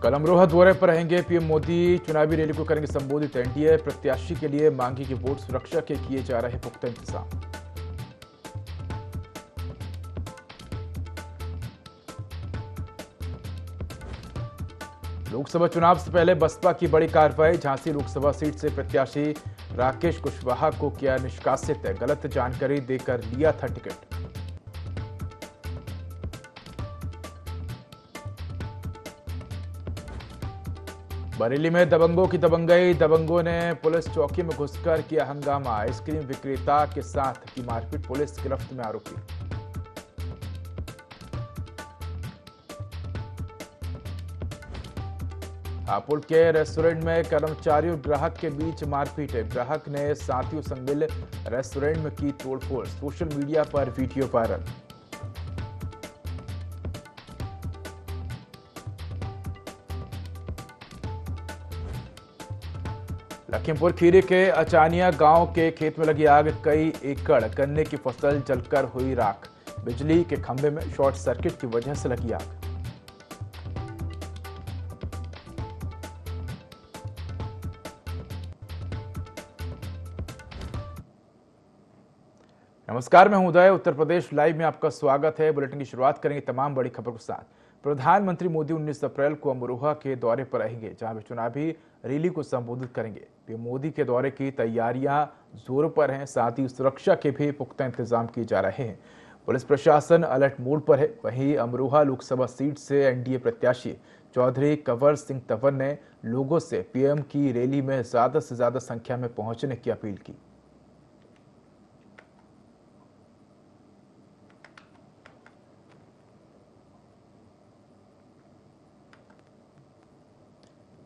कल अमरोहा दौरे पर रहेंगे पीएम मोदी। चुनावी रैली को करेंगे संबोधित। एनडीए प्रत्याशी के लिए मांगेगी वोट सुरक्षा के किए जा रहे पुख्ता इंतजाम। लोकसभा चुनाव से पहले बसपा की बड़ी कार्रवाई। झांसी लोकसभा सीट से प्रत्याशी राकेश कुशवाहा को किया निष्कासित। गलत जानकारी देकर लिया था टिकट। बरेली में दबंगों की दबंगई। दबंगों ने पुलिस चौकी में घुसकर किया हंगामा। आइसक्रीम विक्रेता के साथ की मारपीट। पुलिस गिरफ्त में आरोपी। हापुड़ के रेस्टोरेंट में कर्मचारियों और ग्राहक के बीच मारपीट। ग्राहक ने साथियों संग मिल रेस्टोरेंट में की तोड़फोड़। सोशल मीडिया पर वीडियो वायरल। लखीमपुर खीरी के अचानिया गांव के खेत में लगी आग। कई एकड़ गन्ने की फसल जलकर हुई राख। बिजली के खंभे में शॉर्ट सर्किट की वजह से लगी आग। नमस्कार, मैं हूं उदय। उत्तर प्रदेश लाइव में आपका स्वागत है। बुलेटिन की शुरुआत करेंगे तमाम बड़ी खबरों के साथ। प्रधानमंत्री मोदी 19 अप्रैल को अमरोहा के दौरे पर रहेंगे, जहां वे चुनावी रैली को संबोधित करेंगे। पीएम मोदी के दौरे की तैयारियां जोरों पर हैं। साथ ही सुरक्षा के भी पुख्ता इंतजाम किए जा रहे हैं। पुलिस प्रशासन अलर्ट मोड पर है। वहीं अमरोहा लोकसभा सीट से एनडीए प्रत्याशी चौधरी कंवर सिंह तंवर ने लोगों से पीएम की रैली में ज्यादा से ज्यादा संख्या में पहुंचने की अपील की।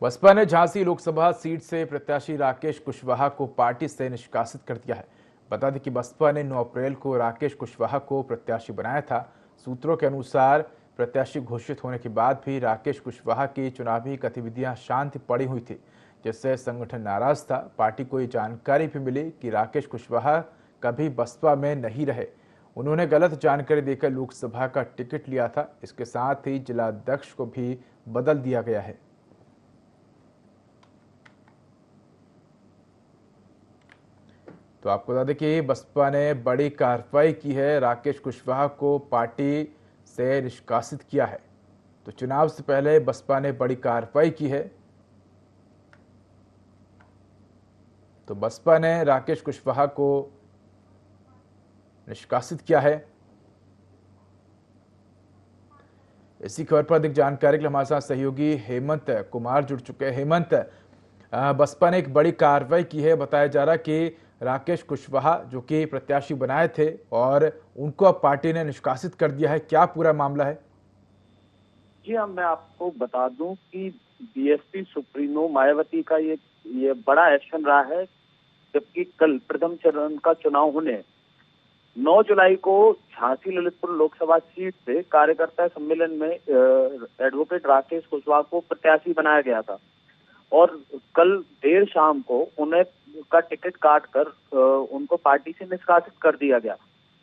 बसपा ने झांसी लोकसभा सीट से प्रत्याशी राकेश कुशवाहा को पार्टी से निष्कासित कर दिया है। बता दें कि बसपा ने 9 अप्रैल को राकेश कुशवाहा को प्रत्याशी बनाया था। सूत्रों के अनुसार प्रत्याशी घोषित होने के बाद भी राकेश कुशवाहा की चुनावी गतिविधियां शांत पड़ी हुई थी, जिससे संगठन नाराज था। पार्टी को ये जानकारी भी मिली कि राकेश कुशवाहा कभी बसपा में नहीं रहे। उन्होंने गलत जानकारी देकर लोकसभा का टिकट लिया था। इसके साथ ही जिलाध्यक्ष को भी बदल दिया गया है। तो आपको बता दें कि बसपा ने बड़ी कार्रवाई की है। राकेश कुशवाहा को पार्टी से निष्कासित किया है। तो चुनाव से पहले बसपा ने बड़ी कार्रवाई की है। तो बसपा ने राकेश कुशवाहा को निष्कासित किया है। इसी खबर पर अधिक जानकारी के लिए हमारे साथ सहयोगी हेमंत कुमार जुड़ चुके हैं। हेमंत, बसपा ने एक बड़ी कार्रवाई की है। बताया जा रहा है कि राकेश कुशवाहा जो कि प्रत्याशी बनाए थे और उनको अब पार्टी ने निष्कासित कर दिया है। क्या पूरा मामला है? जी हाँ, मैं आपको बता दूं कि बीएसपी सुप्रीमो मायावती का ये बड़ा एक्शन रहा है। जबकि कल प्रथम चरण का चुनाव होने 9 जुलाई को झांसी ललितपुर लोकसभा सीट से कार्यकर्ता सम्मेलन में एडवोकेट राकेश कुशवाहा को प्रत्याशी बनाया गया था और कल देर शाम को उन्हें का टिकट काट कर उनको पार्टी से निष्कासित कर दिया गया।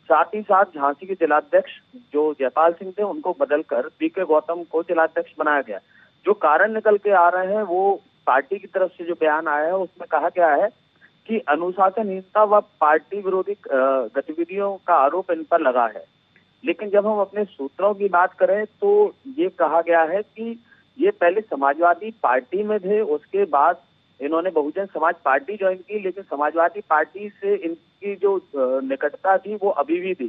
साथ ही साथ झांसी के जिलाध्यक्ष जो जयपाल सिंह थे उनको बदलकर बीके गौतम को जिलाध्यक्ष बनाया गया। जो कारण निकल के आ रहे हैं वो पार्टी की तरफ से जो बयान आया है उसमें कहा गया है कि अनुशासनहीनता व पार्टी विरोधी गतिविधियों का आरोप इन पर लगा है। लेकिन जब हम अपने सूत्रों की बात करें तो ये कहा गया है कि ये पहले समाजवादी पार्टी में थे, उसके बाद इन्होंने बहुजन समाज पार्टी ज्वाइन की, लेकिन समाजवादी पार्टी से इनकी जो निकटता थी वो अभी भी थी,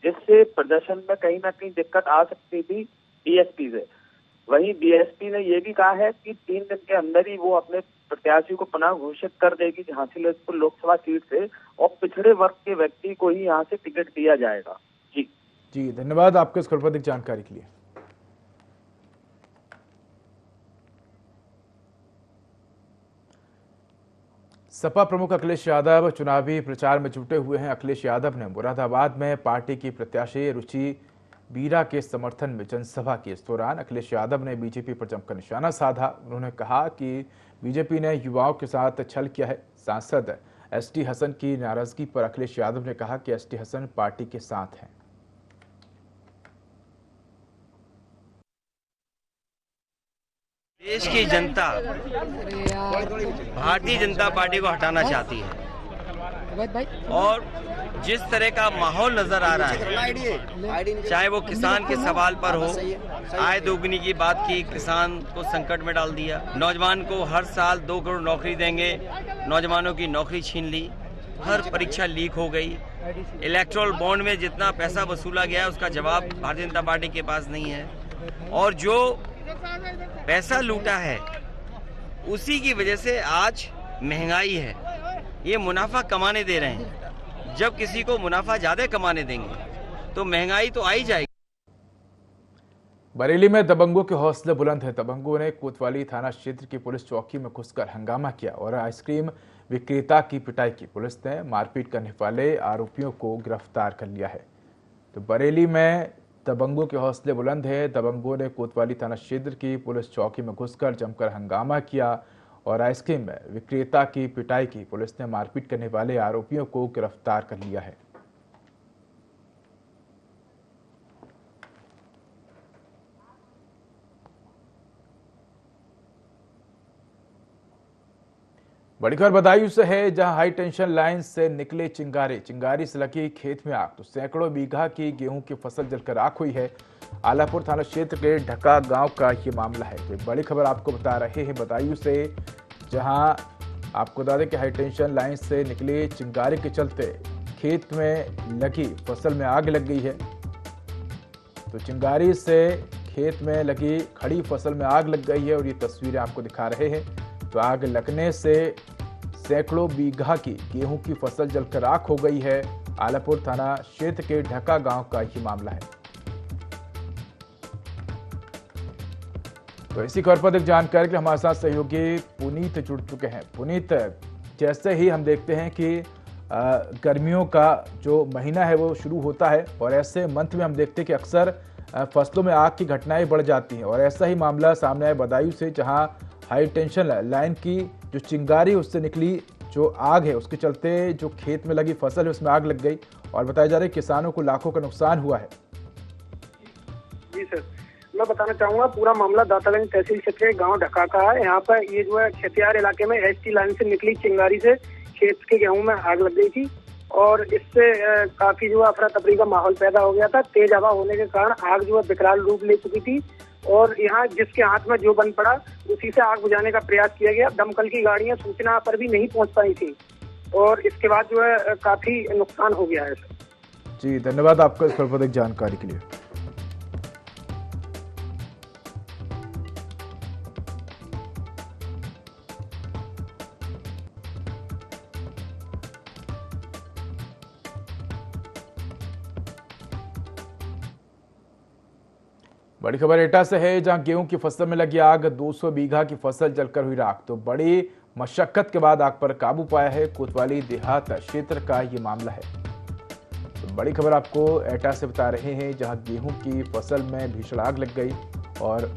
जिससे प्रदर्शन में कहीं ना कहीं दिक्कत आ सकती थी बीएसपी से। वहीं बीएसपी ने ये भी कहा है कि 3 दिन के अंदर ही वो अपने प्रत्याशी को पुनः घोषित कर देगी झांसी लोकसभा सीट से और पिछड़े वर्ग के व्यक्ति को ही यहाँ से टिकट दिया जाएगा। जी धन्यवाद आपके इस खबर पर अधिक जानकारी के लिए। सपा प्रमुख अखिलेश यादव चुनावी प्रचार में जुटे हुए हैं। अखिलेश यादव ने मुरादाबाद में पार्टी की प्रत्याशी रुचि बीरा के समर्थन में जनसभा की। इस दौरान अखिलेश यादव ने बीजेपी पर जमकर निशाना साधा। उन्होंने कहा कि बीजेपी ने युवाओं के साथ छल किया है। सांसद एसटी हसन की नाराजगी पर अखिलेश यादव ने कहा कि एसटी हसन पार्टी के साथ हैं। देश की जनता भारतीय जनता पार्टी को हटाना चाहती है और जिस तरह का माहौल नजर आ रहा है, चाहे वो किसान के सवाल पर हो, आय दोगुनी की बात की, किसान को संकट में डाल दिया, नौजवान को हर साल 2 करोड़ नौकरी देंगे, नौजवानों की नौकरी छीन ली, हर परीक्षा लीक हो गई, इलेक्टोरल बॉन्ड में जितना पैसा वसूला गया है उसका जवाब भारतीय जनता पार्टी के पास नहीं है, और जो पैसा लूटा है उसी की वजह से आज महंगाई है। ये मुनाफा कमाने दे रहे हैं, जब किसी को मुनाफा ज्यादा कमाने देंगे तो महंगाई तो आ ही जाएगी। बरेली में दबंगों के हौसले बुलंद है। दबंगों ने कोतवाली थाना क्षेत्र की पुलिस चौकी में घुसकर हंगामा किया और आइसक्रीम विक्रेता की पिटाई की। पुलिस ने मारपीट करने वाले आरोपियों को गिरफ्तार कर लिया है। तो बरेली में दबंगों के हौसले बुलंद है। दबंगों ने कोतवाली थाना क्षेत्र की पुलिस चौकी में घुसकर जमकर हंगामा किया और आइसक्रीम विक्रेता की पिटाई की। पुलिस ने मारपीट करने वाले आरोपियों को गिरफ्तार कर लिया है। बड़ी खबर बदायूं से है, जहां हाई टेंशन लाइन से निकले चिंगारी से लगी खेत में आग। तो सैकड़ों बीघा की गेहूं की फसल जलकर राख हुई है। आलापुर थाना क्षेत्र के ढका गांव का ये मामला है। तो बड़ी खबर आपको बता रहे हैं बदायूं से, जहां आपको बता दें कि हाई टेंशन लाइन से निकली चिंगारी के चलते खेत में लगी फसल में आग लग गई है। तो चिंगारी से खेत में लगी खड़ी फसल में आग लग गई है और ये तस्वीरें आपको दिखा रहे हैं। तो आग लगने से सैकड़ों बीघा की गेहूं की फसल जलकर राख हो गई है। आलापुर थाना क्षेत्र के ढका गांव का ये मामला है। तो इसी खबर पर अधिक जानकारी के लिए हमारे साथ सहयोगी पुनीत जुड़ चुके हैं। पुनीत, जैसे ही हम देखते हैं कि गर्मियों का जो महीना है वो शुरू होता है और ऐसे मंथ में हम देखते हैं कि अक्सर फसलों में आग की घटनाएं बढ़ जाती हैं और ऐसा ही मामला सामने आया बदायूं से, जहां हाई टेंशन लाइन की जो चिंगारी उससे निकली जो आग है उसके चलते जो खेत में लगी फसल है उसमें आग लग गई और बताया जा रहा है किसानों को लाखों का नुकसान हुआ है। जी सर, मैं बताना चाहूंगा पूरा मामला दातागंज तहसील क्षेत्र के गांव ढका का है। यहाँ पर ये जो है खेतियार इलाके में एसटी लाइन से निकली चिंगारी से खेत के गेहूं में आग लग गई थी और इससे काफी जो अफरा तफरी का माहौल पैदा हो गया था। तेज हवा होने के कारण आग जो है विकराल रूप ले चुकी थी और यहाँ जिसके हाथ में जो बन पड़ा उसी से आग बुझाने का प्रयास किया गया। दमकल की गाड़ियां सूचना पर भी नहीं पहुंच पाई थी और इसके बाद जो है काफी नुकसान हो गया है। जी धन्यवाद आपका इस पर जानकारी के लिए। बड़ी खबर एटा से है, जहां गेहूं की फसल में लगी आग, 200 बीघा की फसल जलकर हुई राख। तो बड़ी मशक्कत के बाद आग पर काबू पाया है। कोतवाली देहात क्षेत्र का ये मामला है। तो बड़ी खबर आपको एटा से बता रहे हैं, जहां गेहूं की फसल में भीषण आग लग गई और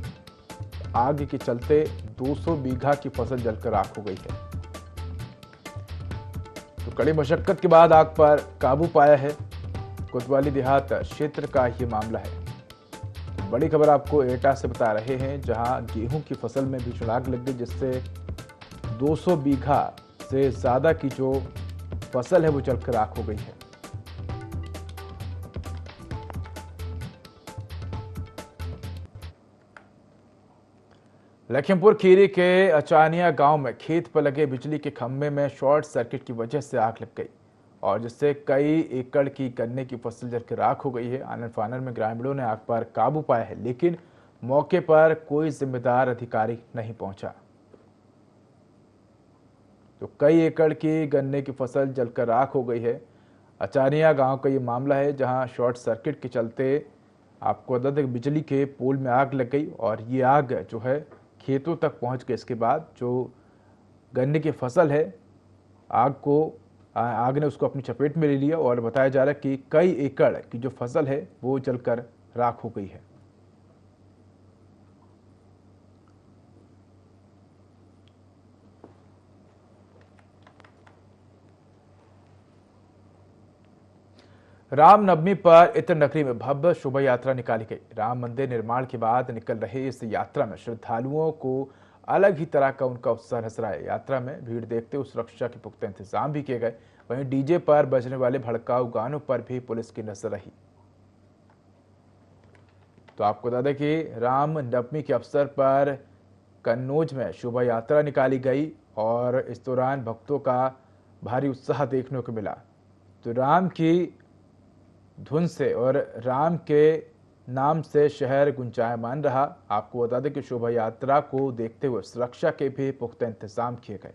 आग के चलते 200 बीघा की फसल जलकर राख हो गई है। तो कड़ी मशक्कत के बाद आग पर काबू पाया है। कोतवाली देहात क्षेत्र का ये मामला है। बड़ी खबर आपको एटा से बता रहे हैं, जहां गेहूं की फसल में भीषण आग लग गई, जिससे 200 बीघा से ज्यादा की जो फसल है वो जलकर राख हो गई है। लखीमपुर खीरी के अचानिया गांव में खेत पर लगे बिजली के खंभे में शॉर्ट सर्किट की वजह से आग लग गई और जिससे कई एकड़ की गन्ने की फसल जलकर राख हो गई है। आनन फानन में ग्रामीणों ने आग पर काबू पाया है, लेकिन मौके पर कोई जिम्मेदार अधिकारी नहीं पहुंचा। तो कई एकड़ की गन्ने की फसल जलकर राख हो गई है। अचानिया गांव का ये मामला है, जहां शॉर्ट सर्किट के चलते आपको बता दें बिजली के पोल में आग लग गई और ये आग जो है खेतों तक पहुंच गई। इसके बाद जो गन्ने की फसल है आग ने उसको अपनी चपेट में ले लिया और बताया जा रहा है कि कई एकड़ की जो फसल है वो जलकर राख हो गई है। रामनवमी पर इत्र नगरी में भव्य शोभा यात्रा निकाली गई। राम मंदिर निर्माण के बाद निकल रहे इस यात्रा में श्रद्धालुओं को अलग ही तरह का उनका उत्साह नजर आया। यात्रा में भीड़ देखते हुए सुरक्षा के पुख्ता इंतजाम भी किए गए। वहीं डीजे पर बजने वाले भड़काऊ गानों पर भी पुलिस की नजर रही। तो आपको बता दें कि राम नवमी के अवसर पर कन्नौज में शोभा यात्रा निकाली गई और इस दौरान भक्तों का भारी उत्साह देखने को मिला। तो राम की धुन से और राम के नाम से शहर गुंजायमान रहा। आपको बता दें कि शोभा यात्रा को देखते हुए सुरक्षा के भी पुख्ता इंतजाम किए गए।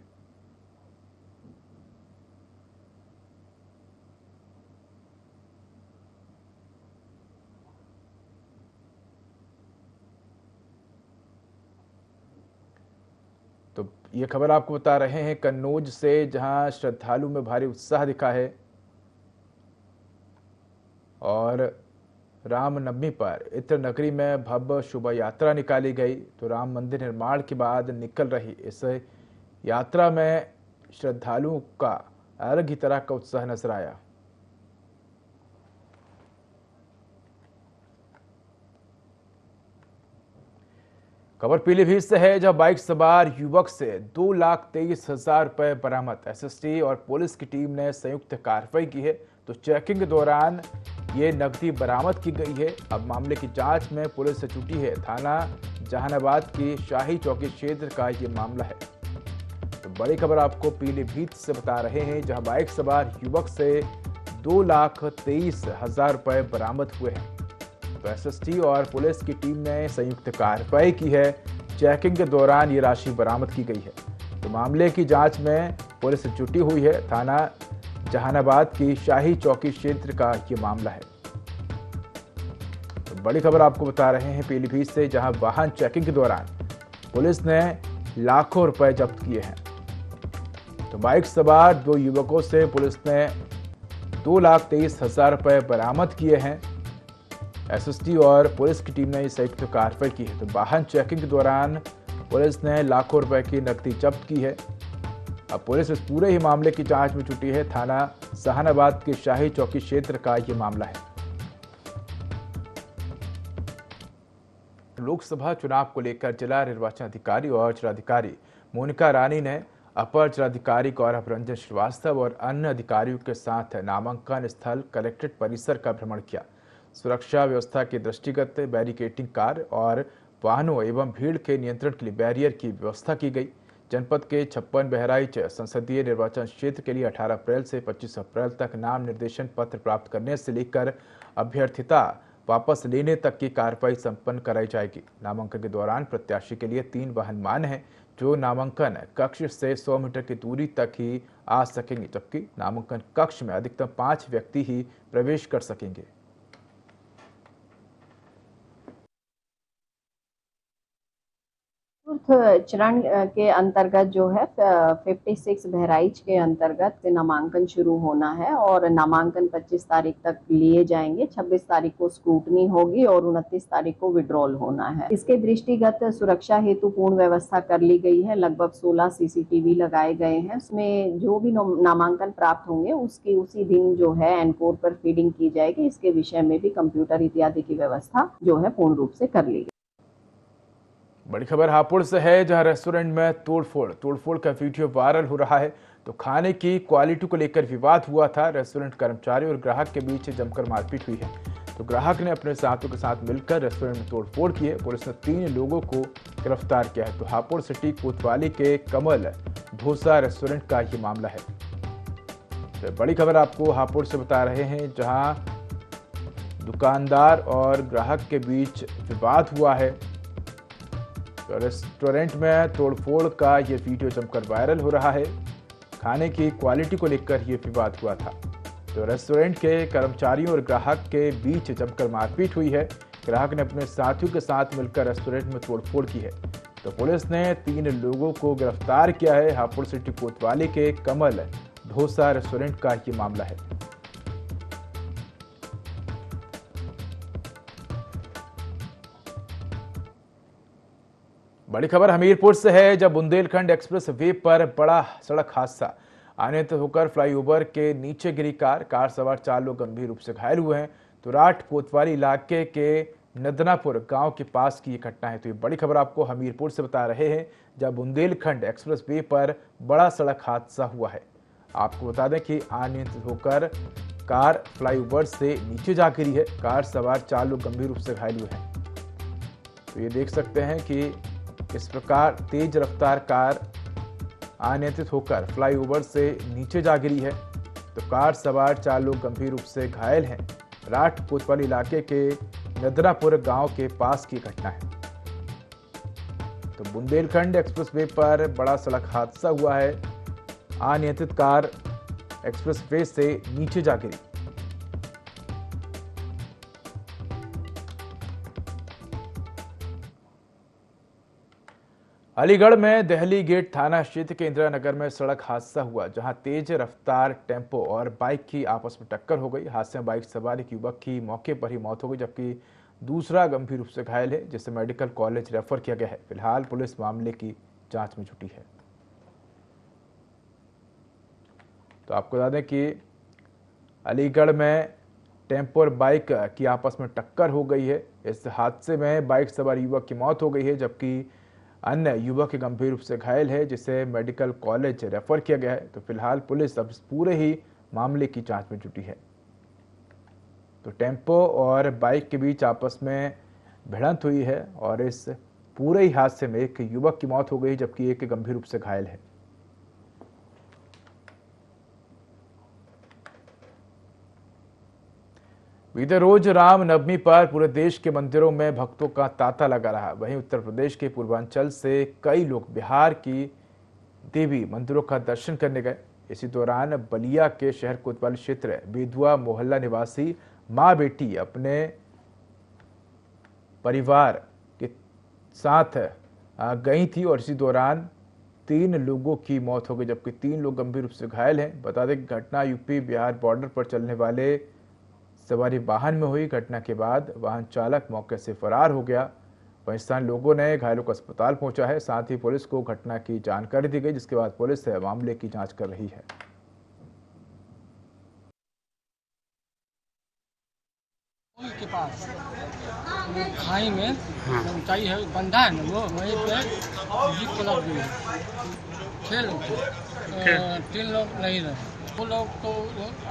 तो ये खबर आपको बता रहे हैं कन्नौज से, जहां श्रद्धालु में भारी उत्साह दिखा है और रामनवमी पर इत्र नगरी में भव्य शोभा यात्रा निकाली गई। तो राम मंदिर निर्माण के बाद निकल रही इस यात्रा में श्रद्धालुओं का अलग ही तरह का उत्साह नजर आया। खबर पीलीभीत से है, जहां बाइक सवार युवक से 2,23,000 रुपए बरामद। एसएसटी और पुलिस की टीम ने संयुक्त कार्रवाई की है। तो चेकिंग के दौरान ये नकदी बरामद की गई है। अब मामले की जांच में पुलिस से जुटी है। थाना जहानाबाद की शाही चौकी क्षेत्र का ये मामला है। तो बड़ी खबर आपको पीलीभीत से बता रहे हैं, जहां बाइक सवार युवक से 2,23,000 रुपए बरामद हुए हैं। तो एसएसटी और पुलिस की टीम ने संयुक्त कार्रवाई की है। चेकिंग के दौरान ये राशि बरामद की गई है। तो मामले की जांच में पुलिस जुटी हुई है। थाना जहानाबाद की शाही चौकी क्षेत्र का ये मामला है। तो बड़ी खबर आपको बता रहे हैं पीलीभीत से, जहां वाहन चेकिंग के दौरान पुलिस ने लाखों रुपए जब्त किए हैं। तो बाइक सवार 2 युवकों से पुलिस ने 2,23,000 रुपए बरामद किए हैं। एसएसटी और पुलिस की टीम ने संयुक्त कार्रवाई की है। तो वाहन चेकिंग के दौरान पुलिस ने लाखों रुपए की नकदी जब्त की है। अब पुलिस इस पूरे ही मामले की जांच में जुटी है। थाना जहानाबाद के शाही चौकी क्षेत्र का ये मामला है। लोकसभा चुनाव को लेकर जिला निर्वाचन अधिकारी और जिलाधिकारी मोनिका रानी ने अपर जिलाधिकारी गौरव रंजन श्रीवास्तव और अन्य अधिकारियों के साथ नामांकन स्थल कलेक्ट्रेट परिसर का भ्रमण किया। सुरक्षा व्यवस्था के दृष्टिगत बैरिकेडिंग कार्य और वाहनों एवं भीड़ के नियंत्रण के लिए बैरियर की व्यवस्था की गई। जनपद के 56 बहराइच संसदीय निर्वाचन क्षेत्र के लिए 18 अप्रैल से 25 अप्रैल तक नाम निर्देशन पत्र प्राप्त करने से लेकर अभ्यर्थिता वापस लेने तक की कार्रवाई संपन्न कराई जाएगी। नामांकन के दौरान प्रत्याशी के लिए 3 वाहन मान हैं, जो नामांकन कक्ष से 100 मीटर की दूरी तक ही आ सकेंगे, जबकि नामांकन कक्ष में अधिकतम 5 व्यक्ति ही प्रवेश कर सकेंगे। चरण के अंतर्गत जो है 56 बहराइच के अंतर्गत नामांकन शुरू होना है और नामांकन 25 तारीख तक लिए जाएंगे। 26 तारीख को स्क्रूटनी होगी और 29 तारीख को विड्रॉल होना है। इसके दृष्टिगत सुरक्षा हेतु पूर्ण व्यवस्था कर ली गई है। लगभग 16 सीसीटीवी लगाए गए हैं। उसमें जो भी नामांकन प्राप्त होंगे उसकी उसी दिन जो है एनकोर पर फीडिंग की जाएगी। इसके विषय में भी कंप्यूटर इत्यादि की व्यवस्था जो है पूर्ण रूप से कर ली गई। बड़ी खबर हापुड़ से है, जहां रेस्टोरेंट में तोड़फोड़ का वीडियो वायरल हो रहा है। तो खाने की क्वालिटी को लेकर विवाद हुआ था। रेस्टोरेंट कर्मचारी और ग्राहक के बीच जमकर मारपीट हुई है। तो ग्राहक ने अपने साथियों के साथ मिलकर रेस्टोरेंट में तोड़फोड़ की है। पुलिस ने 3 लोगों को गिरफ्तार किया है। तो हापुड़ सिटी कोतवाली के कमल ढोसा रेस्टोरेंट का ये मामला है। तो बड़ी खबर आपको हापुड़ से बता रहे हैं, जहां दुकानदार और ग्राहक के बीच विवाद हुआ है। तो रेस्टोरेंट में तोड़फोड़ का ये वीडियो जमकर वायरल हो रहा है। खाने की क्वालिटी को लेकर ये विवाद हुआ था। तो रेस्टोरेंट के कर्मचारियों और ग्राहक के बीच जमकर मारपीट हुई है। ग्राहक ने अपने साथियों के साथ मिलकर रेस्टोरेंट में तोड़फोड़ की है। तो पुलिस ने 3 लोगों को गिरफ्तार किया है। हापुड़ सिटी कोतवाली के कमल ढोसा रेस्टोरेंट का ये मामला है। बड़ी खबर हमीरपुर से है, जब बुंदेलखंड एक्सप्रेस वे पर बड़ा सड़क हादसा। अनियंत्रित होकर फ्लाईओवर के नीचे गिरी कार सवार 4 लोग गंभीर रूप से घायल हुए हैं। तो राठ कोतवाली इलाके के नदनापुर गांव के पास की ये घटना है। तो ये बड़ी खबर आपको हमीरपुर से बता रहे हैं, जब बुंदेलखंड एक्सप्रेस वे पर बड़ा सड़क हादसा हुआ है। आपको बता दें कि अनियंत्रित होकर कार फ्लाईओवर से नीचे जा गिरी है। कार सवार 4 लोग गंभीर रूप से घायल हुए हैं। तो ये देख सकते हैं कि इस प्रकार तेज रफ्तार कार अनियंत्रित होकर फ्लाईओवर से नीचे जा गिरी है। तो कार सवार 4 लोग गंभीर रूप से घायल हैं। राठ कोतवाली इलाके के नदनापुर गांव के पास की घटना है। तो बुंदेलखंड एक्सप्रेस वे पर बड़ा सड़क हादसा हुआ है। अनियंत्रित कार एक्सप्रेस वे से नीचे जा गिरी। अलीगढ़ में दहली गेट थाना क्षेत्र के इंदिरा नगर में सड़क हादसा हुआ, जहां तेज रफ्तार टेम्पो और बाइक की आपस में टक्कर हो गई। हादसे में बाइक सवार एक युवक की मौके पर ही मौत हो गई, जबकि दूसरा गंभीर रूप से घायल है, जिसे मेडिकल कॉलेज रेफर किया गया है। फिलहाल पुलिस मामले की जांच में जुटी है। तो आपको बता दें कि अलीगढ़ में टेम्पो और बाइक की आपस में टक्कर हो गई है। इस हादसे में बाइक सवार युवक की मौत हो गई है, जबकि अन्य युवक गंभीर रूप से घायल है, जिसे मेडिकल कॉलेज रेफर किया गया है। तो फिलहाल पुलिस अब इस पूरे ही मामले की जांच में जुटी है। तो टेम्पो और बाइक के बीच आपस में भिड़ंत हुई है और इस पूरे ही हादसे में एक युवक की मौत हो गई, जबकि एक गंभीर रूप से घायल है। बीते रोज रामनवमी पर पूरे देश के मंदिरों में भक्तों का तांता लगा रहा। वहीं उत्तर प्रदेश के पूर्वांचल से कई लोग बिहार की देवी मंदिरों का दर्शन करने गए। इसी दौरान बलिया के शहर कोतवाली क्षेत्र बेदुआ मोहल्ला निवासी मां बेटी अपने परिवार के साथ गई थी और इसी दौरान 3 लोगों की मौत हो गई, जबकि 3 लोग गंभीर रूप से घायल हैं। बता दें कि घटना यूपी बिहार बॉर्डर पर चलने वाले सवारी वाहन में हुई। घटना के बाद वाहन चालक मौके से फरार हो गया। वहीं स्थानीय लोगों ने घायलों को अस्पताल पहुंचा है। साथ ही पुलिस को घटना की जानकारी दी गई, जिसके बाद पुलिस मामले की जांच कर रही है। के पास खाई में ऊंचाई है, बंधा है ना वो, वहीं पे जीप पलट गई। 6 लोग थे, 3 लोग नहीं रहे। 2 लोग तो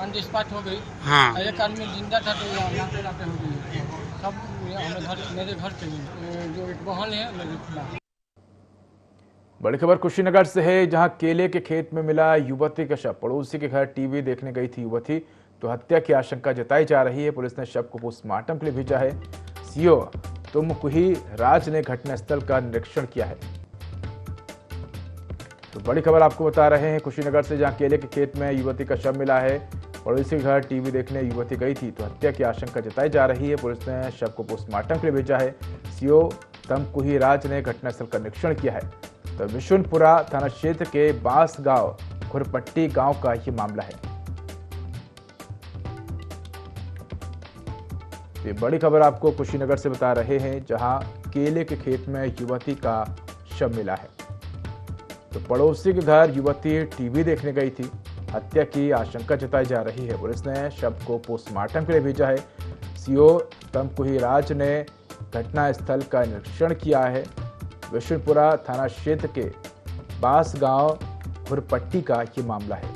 ऑन द स्पॉट हो गई। हाँ। एक आदमी जिंदा था, तो लाते लाते हो गई। सब मेरे घर के जो एक बहन है मेरे खिलाफ। बड़ी खबर कुशीनगर से है, जहां केले के खेत में मिला युवती का शव। पड़ोसी के घर टीवी देखने गई थी युवती, तो हत्या की आशंका जताई जा रही है। पुलिस ने शव को पोस्टमार्टम के लिए भेजा है। सीओ तुमकुही राज ने घटनास्थल का निरीक्षण किया है। तो बड़ी खबर आपको बता रहे हैं कुशीनगर से, जहां केले के खेत में युवती का शव मिला है। पड़ोसी के घर टीवी देखने युवती गई थी, तो हत्या की आशंका जताई जा रही है। पुलिस ने शव को पोस्टमार्टम के लिए भेजा है। सीओ तुमकुही राज ने घटनास्थल का निरीक्षण किया है। तो विशुनपुरा थाना क्षेत्र के बांस गांव खुरपट्टी गांव का ये मामला है। ये बड़ी खबर आपको कुशीनगर से बता रहे हैं, जहां केले के खेत में युवती का शव मिला है। तो पड़ोसी के घर युवती टीवी देखने गई थी, हत्या की आशंका जताई जा रही है। पुलिस ने शव को पोस्टमार्टम के लिए भेजा है। सीओ तुमकुही राज ने घटनास्थल का निरीक्षण किया है। विशुनपुरा थाना क्षेत्र के बास गांव खुरपट्टी का ये मामला है।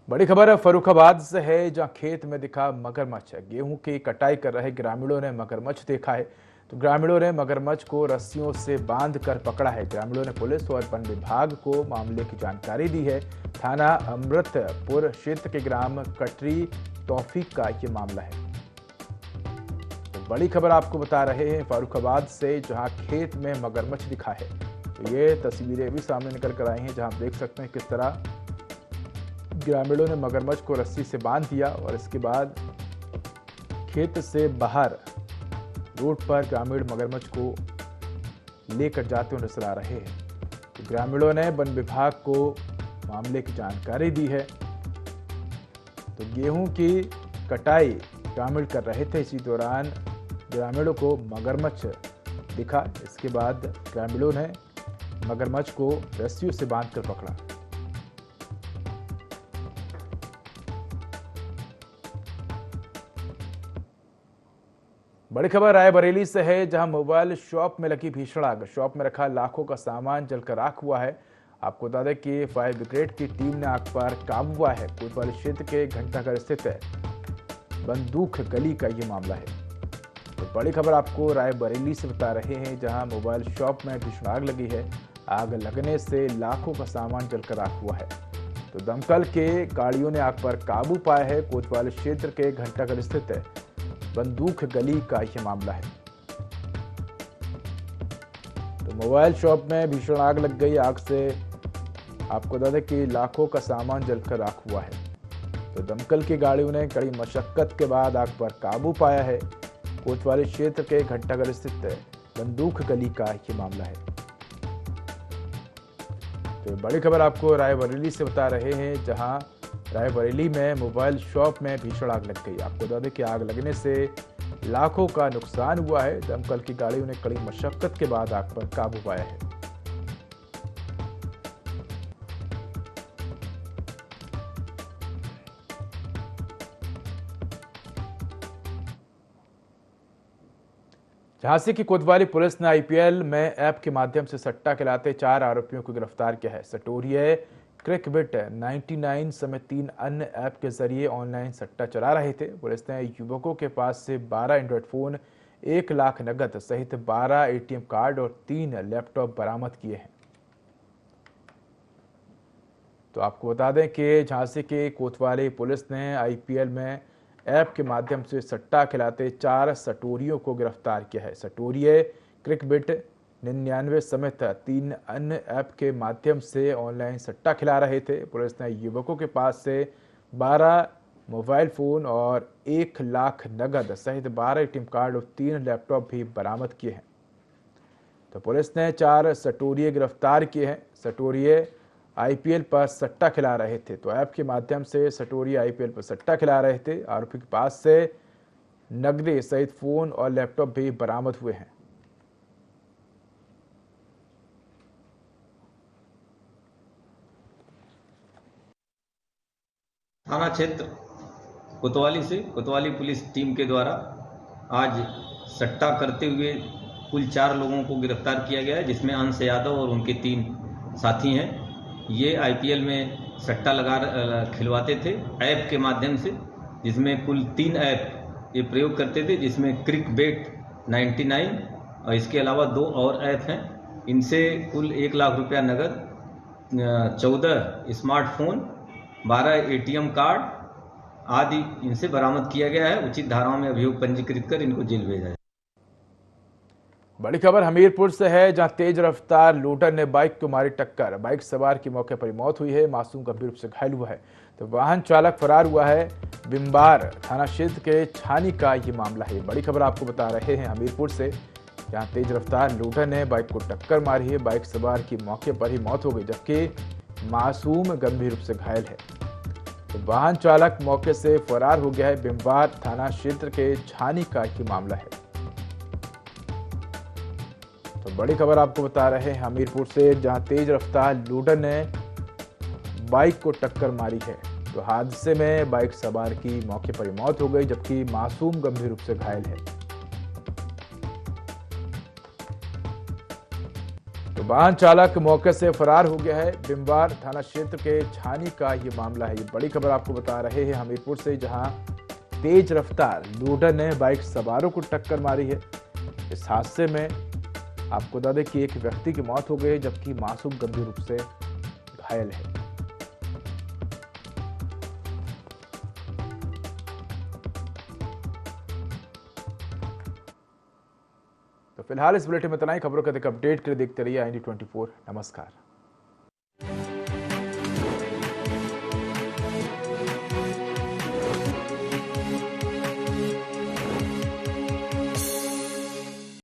बड़ी खबर फर्रुखाबाद से है, जहां खेत में दिखा मगरमच्छ। गेहूं की कटाई कर रहे ग्रामीणों ने मगरमच्छ देखा है। तो ग्रामीणों ने मगरमच्छ को रस्सियों से बांधकर पकड़ा है। ग्रामीणों ने पुलिस और वन विभाग को मामले की जानकारी दी है। थाना अमृतपुर क्षेत्र के ग्राम कटरी तौफीक का ये मामला है। तो बड़ी खबर आपको बता रहे हैं फर्रुखाबाद से, जहां खेत में मगरमच्छ दिखा है। तो ये तस्वीरें भी सामने निकल कर आई हैं, जहां आप देख सकते हैं किस तरह ग्रामीणों ने मगरमच्छ को रस्सी से बांध दिया और इसके बाद खेत से बाहर रोड पर ग्रामीण मगरमच्छ को लेकर जाते हुए नजर आ रहे हैं। तो ग्रामीणों ने वन विभाग को मामले की जानकारी दी है। तो गेहूं की कटाई ग्रामीण कर रहे थे, इसी दौरान ग्रामीणों को मगरमच्छ दिखा। इसके बाद ग्रामीणों ने मगरमच्छ को रस्सियों से बांधकर पकड़ा। बड़ी खबर रायबरेली से है, जहां मोबाइल शॉप में लगी भीषण आग। शॉप में रखा लाखों का सामान जलकर राख हुआ है। आपको बता दें कि फायर ब्रिगेड की टीम ने आग पर काबू पाया है। कोतवाली क्षेत्र के घंटाघर स्थित है बंदूक गली का ये मामला है। तो बड़ी खबर आपको रायबरेली से बता रहे हैं, जहां मोबाइल शॉप में भीषण आग लगी है। आग लगने से लाखों का सामान जलकर राख हुआ है। तो दमकल के गाड़ियों ने आग पर काबू पाया है। कोतवाली क्षेत्र के घंटाघर स्थित है बंदूक गली का यह मामला है। तो मोबाइल शॉप में भीषण आग लग गई। आग से आपको बता दें कि लाखों का सामान जलकर राख हुआ है। तो दमकल की गाड़ियों ने कड़ी मशक्कत के बाद आग पर काबू पाया है। कोतवाली क्षेत्र के घंटाघर स्थित बंदूक गली का यह मामला है। तो बड़ी खबर आपको रायबरेली से बता रहे हैं, जहां रायबरेली में मोबाइल शॉप में भीषण आग लग गई। आपको बता दें कि आग लगने से लाखों का नुकसान हुआ है। दमकल की गाड़ियों ने कड़ी मशक्कत के बाद आग पर काबू पाया है। झांसी की कोतवाली पुलिस ने आईपीएल में ऐप के माध्यम से सट्टा खिलाते 4 आरोपियों को गिरफ्तार किया है। सटोरिया, क्रिकबिट 99 समेत 3 अन्य ऐप के जरिए ऑनलाइन सट्टा चला रहे थे। पुलिस ने युवकों के पास से 12 एंड्रॉयड फोन, 1 लाख नगद सहित 12 एटीएम कार्ड और 3 लैपटॉप बरामद किए हैं। तो आपको बता दें कि झांसी के कोतवाली पुलिस ने आईपीएल में ऐप के माध्यम से सट्टा खिलाते 4 सटोरियों को गिरफ्तार किया है। सटोरिया, क्रिकबिट 99 समेत 3 अन्य ऐप के माध्यम से ऑनलाइन सट्टा खिला रहे थे। पुलिस ने युवकों के पास से 12 मोबाइल फोन और 1 लाख नगद सहित 12 एटीएम कार्ड और 3 लैपटॉप भी बरामद किए हैं। तो पुलिस ने 4 सटोरिये गिरफ्तार किए हैं। सटोरिये आईपीएल पर सट्टा खिला रहे थे। तो ऐप के माध्यम से सटोरिये आईपीएल पर सट्टा खिला रहे थे। आरोपी के पास से नकदी सहित फोन और लैपटॉप भी बरामद हुए हैं। थाना क्षेत्र कोतवाली से कोतवाली पुलिस टीम के द्वारा आज सट्टा करते हुए कुल 4 लोगों को गिरफ्तार किया गया है, जिसमें अंश यादव और उनके 3 साथी हैं। ये आईपीएल में सट्टा खिलवाते थे ऐप के माध्यम से, जिसमें कुल 3 ऐप ये प्रयोग करते थे, जिसमें क्रिकबेट 99 और इसके अलावा 2 और ऐप हैं। इनसे कुल 1 लाख रुपया नगद, 14 स्मार्टफोन, 12 एटीएम कार्ड आदि इनसे बरामद किया गया है। उचित धाराओं में अभियोग पंजीकृत कर इनको जेल भेजा है। बड़ी खबर हमीरपुर से है, जहां तेज रफ्तार लोडर ने बाइक को मारी टक्कर। बाइक सवार की मौके पर मौत हुई है, मासूम गंभीर रूप से घायल हुआ है। तो वाहन चालक फरार हुआ है। बिम्बार थाना क्षेत्र के छानी का ये मामला है। बड़ी खबर आपको बता रहे हैं हमीरपुर से, जहां तेज रफ्तार लोडर ने बाइक को टक्कर मारी है। बाइक सवार की मौके पर ही मौत हो गई, जबकि मासूम गंभीर रूप से घायल है। तो वाहन चालक मौके से फरार हो गया है। बिम्बार थाना क्षेत्र के छानी का ये मामला है। तो बड़ी खबर आपको बता रहे हैं हमीरपुर से, जहां तेज रफ्तार लोडर ने बाइक को टक्कर मारी है। तो हादसे में बाइक सवार की मौके पर ही मौत हो गई, जबकि मासूम गंभीर रूप से घायल है। तो वाहन चालक मौके से फरार हो गया है। बिम्बार थाना क्षेत्र के छानी का ये मामला है। ये बड़ी खबर आपको बता रहे हैं हमीरपुर से, जहां तेज रफ्तार लोडर ने बाइक सवारों को टक्कर मारी है। इस हादसे में आपको बता दें कि एक व्यक्ति की मौत हो गई, जबकि मासूम गंभीर रूप से घायल है। तो फिलहाल इस बुलेटिन में इतना ही। खबरों का अधिक अपडेट के लिए देखते रहिए IND24। नमस्कार।